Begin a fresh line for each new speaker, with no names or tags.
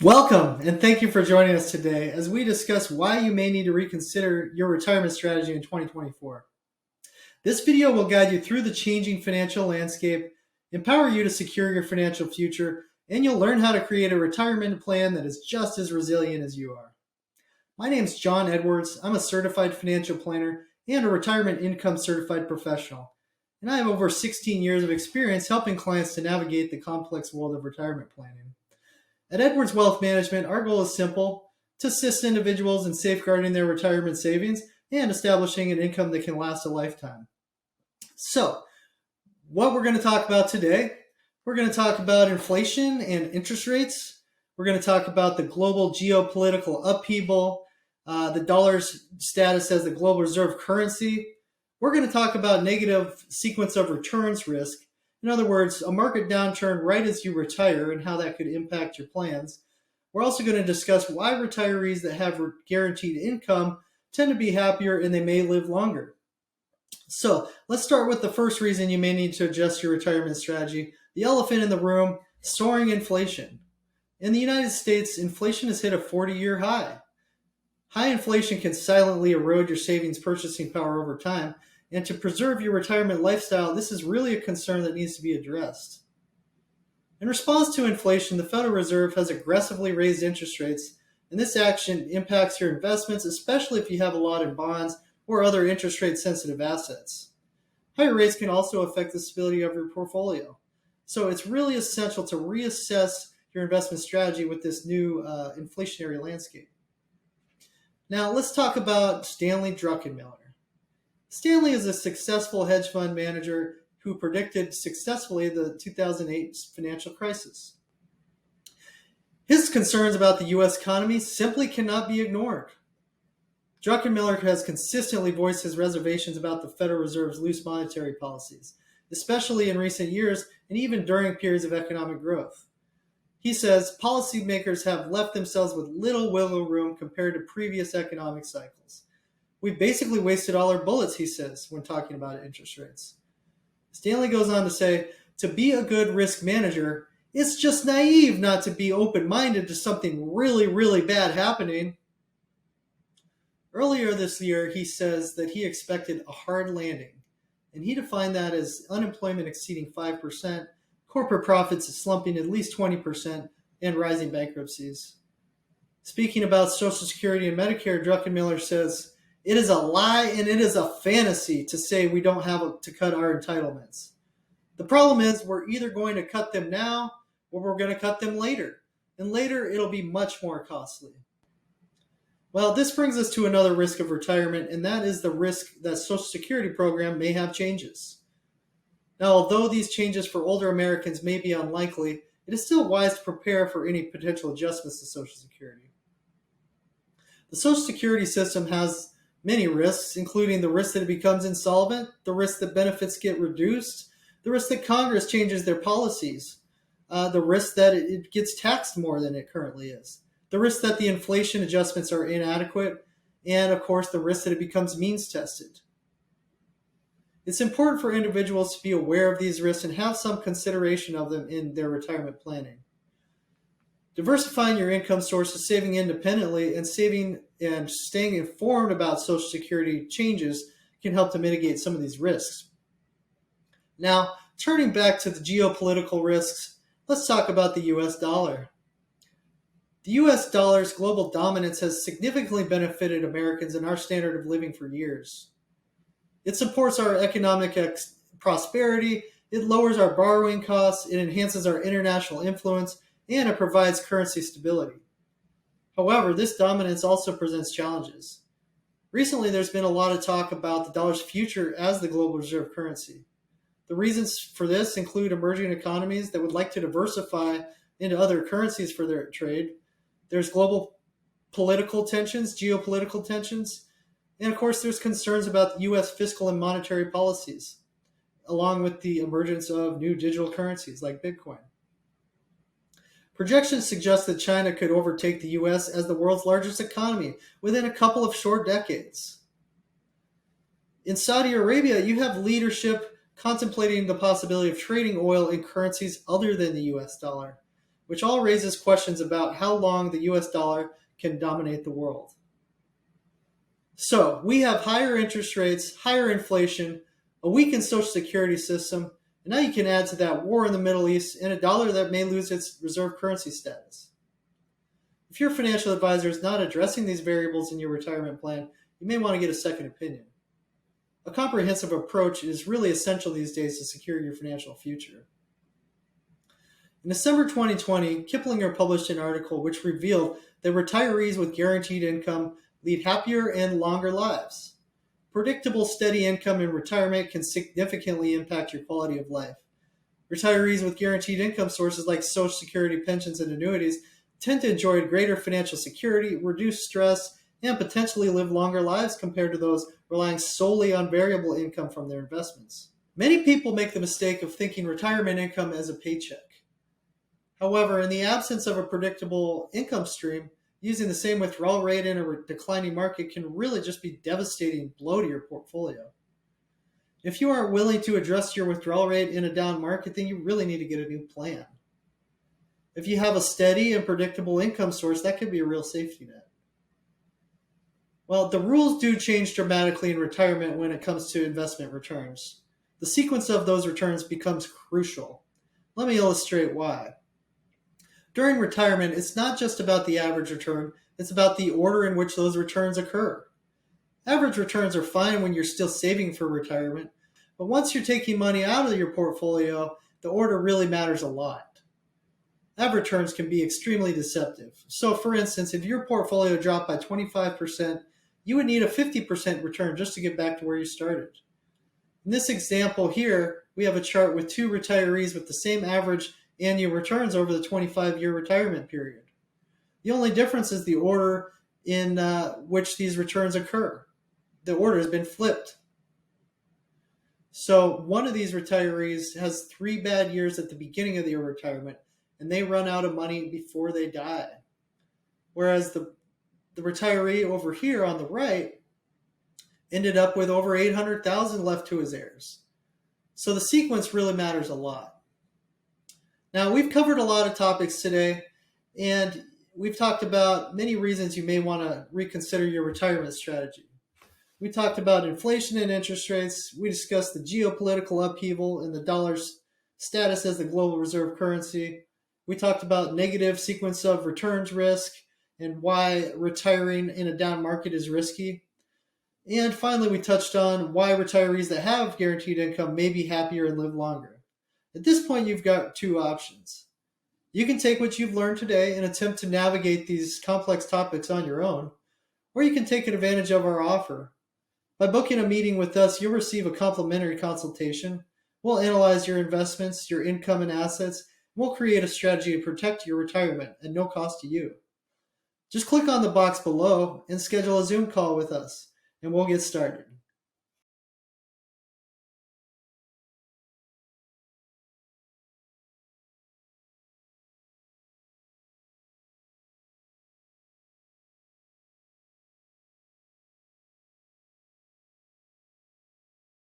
Welcome, and thank you for joining us today as we discuss why you may need to reconsider your retirement strategy in 2024. This video will guide you through the changing financial landscape, empower you to secure your financial future, and you'll learn how to create a retirement plan that is just as resilient as you are. My name is John Edwards. I'm a certified financial planner and a retirement income certified professional, and I have over 16 years of experience helping clients to navigate the complex world of retirement planning. At Edwards Wealth Management, our goal is simple: to assist individuals in safeguarding their retirement savings and establishing an income that can last a lifetime. So, what we're going to talk about today, we're going to talk about inflation and interest rates. We're going to talk about the global geopolitical upheaval, the dollar's status as the global reserve currency. We're going to talk about negative sequence of returns risk. In other words, a market downturn right as you retire and how that could impact your plans. We're also going to discuss why retirees that have guaranteed income tend to be happier and they may live longer. So let's start with the first reason you may need to adjust your retirement strategy: the elephant in the room, soaring inflation. In the United States, inflation has hit a 40-year high. High inflation can silently erode your savings purchasing power over time. And to preserve your retirement lifestyle, this is really a concern that needs to be addressed. In response to inflation, the Federal Reserve has aggressively raised interest rates, and this action impacts your investments, especially if you have a lot in bonds or other interest rate sensitive assets. Higher rates can also affect the stability of your portfolio. So it's really essential to reassess your investment strategy with this new inflationary landscape. Now let's talk about Stanley Druckenmiller. Stanley is a successful hedge fund manager who predicted successfully the 2008 financial crisis. His concerns about the U.S. economy simply cannot be ignored. Druckenmiller has consistently voiced his reservations about the Federal Reserve's loose monetary policies, especially in recent years and even during periods of economic growth. He says policymakers have left themselves with little wiggle room compared to previous economic cycles. We've basically wasted all our bullets, he says, when talking about interest rates. Stanley goes on to say, to be a good risk manager, it's just naive not to be open-minded to something really, really bad happening. Earlier this year, he says that he expected a hard landing, and he defined that as unemployment exceeding 5%, corporate profits slumping at least 20%, and rising bankruptcies. Speaking about Social Security and Medicare, Druckenmiller says, it is a lie and it is a fantasy to say we don't have to cut our entitlements. The problem is we're either going to cut them now or we're going to cut them later. And later it'll be much more costly. Well, this brings us to another risk of retirement, and that is the risk that Social Security program may have changes. Now, although these changes for older Americans may be unlikely, it is still wise to prepare for any potential adjustments to Social Security. The Social Security system has many risks, including the risk that it becomes insolvent, the risk that benefits get reduced, the risk that Congress changes their policies, the risk that it gets taxed more than it currently is, the risk that the inflation adjustments are inadequate, and of course the risk that it becomes means tested. It's important for individuals to be aware of these risks and have some consideration of them in their retirement planning. Diversifying your income sources, saving independently, and saving and staying informed about Social Security changes can help to mitigate some of these risks. Now, turning back to the geopolitical risks, let's talk about the U.S. dollar. The U.S. dollar's global dominance has significantly benefited Americans and our standard of living for years. It supports our economic prosperity, it lowers our borrowing costs, it enhances our international influence, and it provides currency stability. However, this dominance also presents challenges. Recently, there's been a lot of talk about the dollar's future as the global reserve currency. The reasons for this include emerging economies that would like to diversify into other currencies for their trade. There's global political tensions, geopolitical tensions, and of course, there's concerns about the U.S. fiscal and monetary policies, along with the emergence of new digital currencies like Bitcoin. Projections suggest that China could overtake the U.S. as the world's largest economy within a couple of short decades. In Saudi Arabia, you have leadership contemplating the possibility of trading oil in currencies other than the U.S. dollar, which all raises questions about how long the US dollar can dominate the world. So we have higher interest rates, higher inflation, a weakened social security system, and now you can add to that war in the Middle East and a dollar that may lose its reserve currency status. If your financial advisor is not addressing these variables in your retirement plan, you may want to get a second opinion. A comprehensive approach is really essential these days to secure your financial future. In December 2020, Kiplinger published an article which revealed that retirees with guaranteed income lead happier and longer lives. Predictable, steady income in retirement can significantly impact your quality of life. Retirees with guaranteed income sources like Social Security, pensions, and annuities tend to enjoy greater financial security, reduce stress, and potentially live longer lives compared to those relying solely on variable income from their investments. Many people make the mistake of thinking retirement income as a paycheck. However, in the absence of a predictable income stream, using the same withdrawal rate in a declining market can really just be devastating blow to your portfolio. If you aren't willing to adjust your withdrawal rate in a down market, then you really need to get a new plan. If you have a steady and predictable income source, that could be a real safety net. Well, the rules do change dramatically in retirement when it comes to investment returns. The sequence of those returns becomes crucial. Let me illustrate why. During retirement, it's not just about the average return, it's about the order in which those returns occur. Average returns are fine when you're still saving for retirement, but once you're taking money out of your portfolio, the order really matters a lot. Average returns can be extremely deceptive. So for instance, if your portfolio dropped by 25%, you would need a 50% return just to get back to where you started. In this example here, we have a chart with two retirees with the same average annual returns over the 25-year retirement period. The only difference is the order in which these returns occur. The order has been flipped. So one of these retirees has 3 bad years at the beginning of their retirement, and they run out of money before they die. Whereas the retiree over here on the right ended up with over $800,000 left to his heirs. So the sequence really matters a lot. Now, we've covered a lot of topics today, and we've talked about many reasons you may want to reconsider your retirement strategy. We talked about inflation and interest rates. We discussed the geopolitical upheaval and the dollar's status as the global reserve currency. We talked about negative sequence of returns risk and why retiring in a down market is risky. And finally, we touched on why retirees that have guaranteed income may be happier and live longer. At this point, you've got 2 options. You can take what you've learned today and attempt to navigate these complex topics on your own, or you can take advantage of our offer. By booking a meeting with us, you'll receive a complimentary consultation. We'll analyze your investments, your income and assets, and we'll create a strategy to protect your retirement at no cost to you. Just click on the box below and schedule a Zoom call with us, and we'll get started.